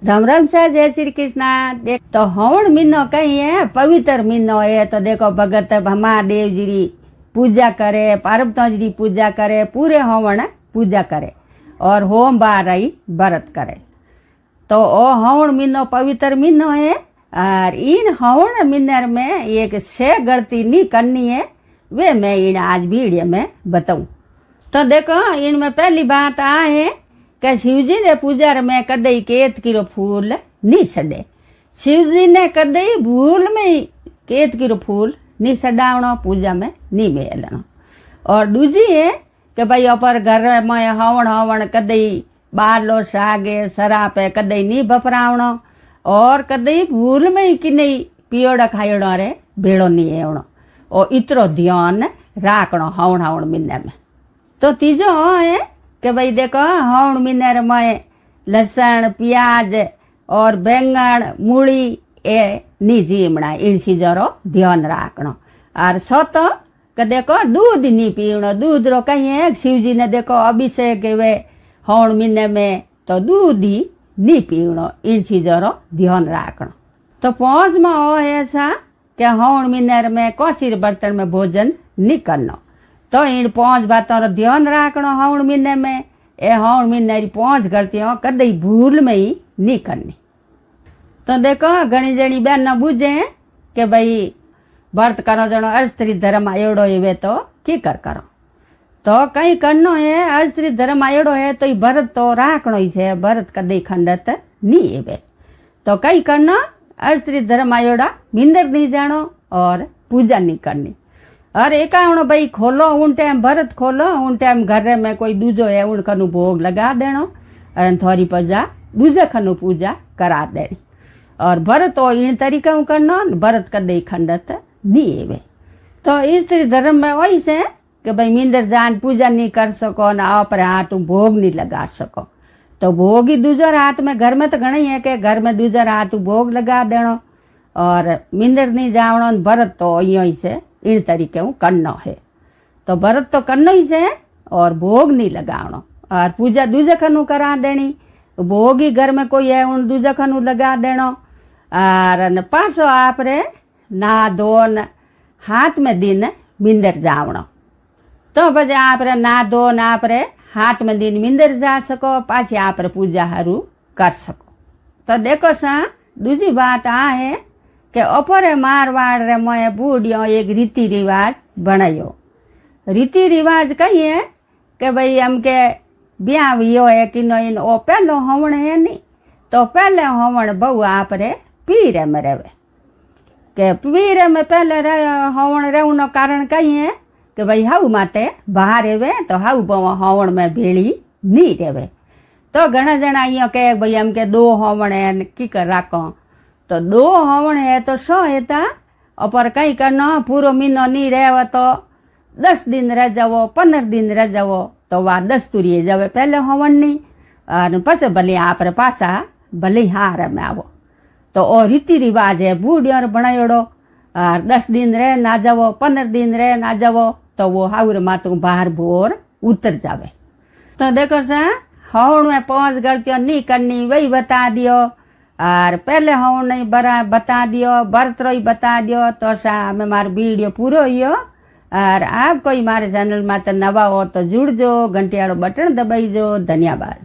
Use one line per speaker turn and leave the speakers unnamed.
राम राम सा जय श्री कृष्णा। देख तो हवन महीनो कहीं है पवित्र महीनो है। तो देखो भगत महादेव जी की पूजा करे, पार्वती जी की पूजा करे, पूरे हवन पूजा करे और होम बारही व्रत करे। तो ओ हवन महीनो पवित्र महीनो है और इन हवन महीने में एक से गलती नहीं करनी है, वे मैं इन आज वीडियो में बताऊँ। तो देखो इनमें पहली बात आ है कि शिवजी ने पूजा में कदई केत किलो फूल नहीं सड़े। शिवजी ने कदई भूल में केत किलो फूल नहीं सड़ावणो, पूजा में नहीं मेलणो। और दूजी है कि भाई अपर घर में हवण हवण कदई बारलो सागे सरापे कदई नहीं बपरावणो और कदई भूल में कि नहीं पियोड़ा खायोड़ो रे भेड़ो नहीं एवणो और इतरो ध्यान राखणो हवण हवण महीने में। तो तीजो है कि भाई देखो हवण महीने में लहसुन प्याज और बैंगन मूली ए नहीं जीमणा, इन चीजों ध्यान राखणो। और सतो कि देखो दूध नहीं पीवणो, दूध रो कहीं है शिवजी ने देखो अभिषेक वे हवण महीने में तो दूध ही नहीं पीवणो, इन चीजों ध्यान राखणो। तो पांच में हो ऐसा कि हवण महीने में कोसी बर्तन में भोजन नहीं करनो। तो इन पांच बातों रो ध्यान राखणो हवण महीने में। ए हवण महीने री पांच गलतियों कदई भूल में ही नहीं करनी। तो देखो घणी जणी बहन बुझे कि भाई व्रत करो जनो अस्त्री धर्म आयोड़ो है तो की करो। तो कहीं करनो है अस्त्री धर्म आयोड़ो है तो व्रत तो राखणो ही है, व्रत कदई खंडत नहीं है। तो कहीं करनो अस्त्री धर्म आयोड़ा नींदर नहीं जानो और पूजा नहीं करनी। और एकावणो भाई खोलो उन टाइम व्रत खोलो, उन टाइम घर में कोई दूजो है उनकनु भोग लगा देनो और थोड़ी पजा दूजे खनु पूजा करा देनी। और व्रत तो इन तरीका करनो, व्रत कदई खंडत नहीं है। तो स्त्री धर्म में वही से कि भाई मींदर जान पूजा नहीं कर सको ना आप हाथ भोग नहीं लगा सको। तो भोग ही दूसर हाथ में घर में तो घना ही है कि घर में दूसर हाथ भोग लगा देनो और मींदर नहीं जावणो। व्रत तो यही से इन तरीके करनो है। तो व्रत तो करनो ही से और भोग नहीं लगावणो और पूजा दूजे खनु करा देनी। भोग ही घर में कोई है उन दूजे खनु लगा देनो और पासो आपरे ना धोन हाथ में दिन मींदर जावणो। तो પછી આપણે ના ધોન આપણે हाथ में दिन मींदर जा सको, पाछी आप पूजा हरू कर सको। तो देखो सा दूसरी बात आ है कि अपरे मारवाड़ रे मैं बूढ़ियों एक रीति रिवाज बनायो। रीति रिवाज कही है कि भाई हम के ब्याह वियो है कि इन ओ पहलो हवण है नहीं तो पहले हवण बहु आप रे पीरे में रहे के पीरे में पहले हवण रहने कारण कही है कि भाई हाउ माते बाहर रेवे तो हाउ हवण में भेड़ी नहीं रेवे। तो घना जना अँ कहे भाई हम के दो हवण है की कर राखो। तो दो हवण है तो शो है अपर कहीं करना पूरो महीनो नहीं रहे तो 10 दिन रह जाओ 15 दिन रह जाओ तो वह दस्तूरी जावे पहले हवण नहीं और पसे भले आप पासा भले हार में आवो। तो ओ रीति रिवाज है बूढ़ियों बनायोड़ो और 10 दिन रह ना जाओ 15 दिन रह ना जाओ तो वो हाउर मातू बाहर भोर उतर जावे। तो देखो सा हवण में 5 गलतियों नहीं करनी वही बता दियो और पहले हवण नहीं बता दियो, व्रत ही बता दियो। तो सा हमें मार वीडियो पूरो हियो और आप कोई मारे चैनल में तो नवा हो तो जुड़ जो, घंटियाड़ो बटन दबाई जो। धन्यवाद।